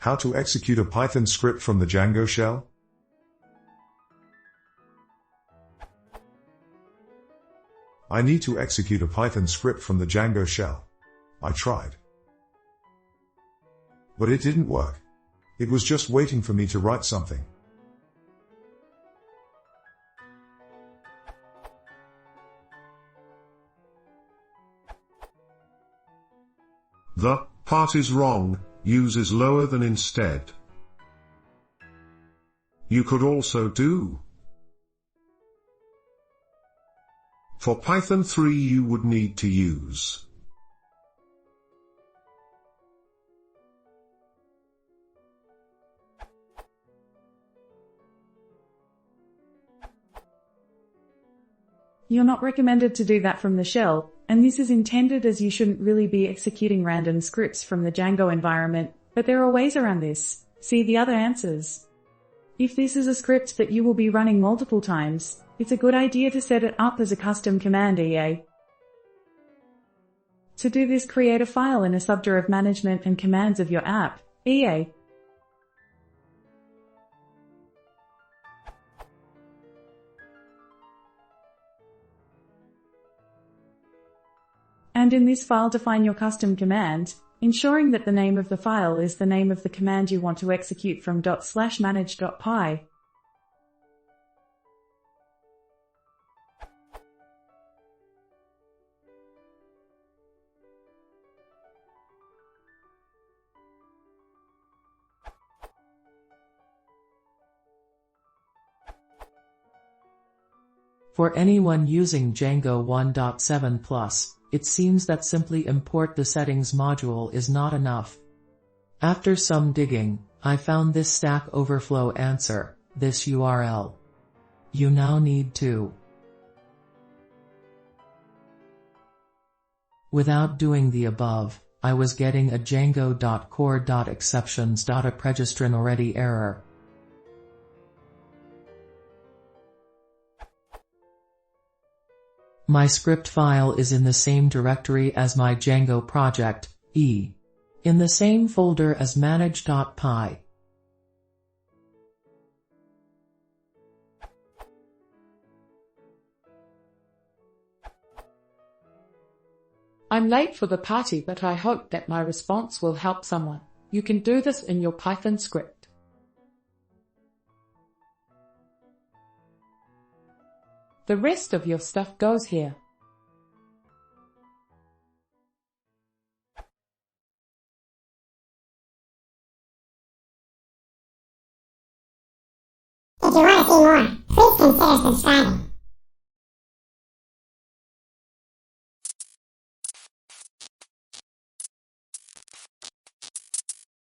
How to execute a Python script from the Django shell? I need to execute a Python script from the Django shell. I tried. But it didn't work. It was just waiting for me to write something. The part is wrong, use is lower than instead. You could also do. For Python 3 you would need to use. You're not recommended to do that from the shell, and this is intended as you shouldn't really be executing random scripts from the Django environment, but there are ways around this. See the other answers. If this is a script that you will be running multiple times, it's a good idea to set it up as a custom command EA. To do this, create a file in a subdir of management and commands of your app, EA. And in this file define your custom command, ensuring that the name of the file is the name of the command you want to execute from /manage.py. For anyone using Django 1.7+, it seems that simply import the settings module is not enough. After some digging, I found this Stack Overflow answer, this URL. You now need to. Without doing the above, I was getting a django.core.exceptions.apregistron already error. My script file is in the same directory as my Django project, in the same folder as manage.py. I'm late for the party, but I hope that my response will help someone. You can do this in your Python script. The rest of your stuff goes here. If you want to see more, please consider subscribing.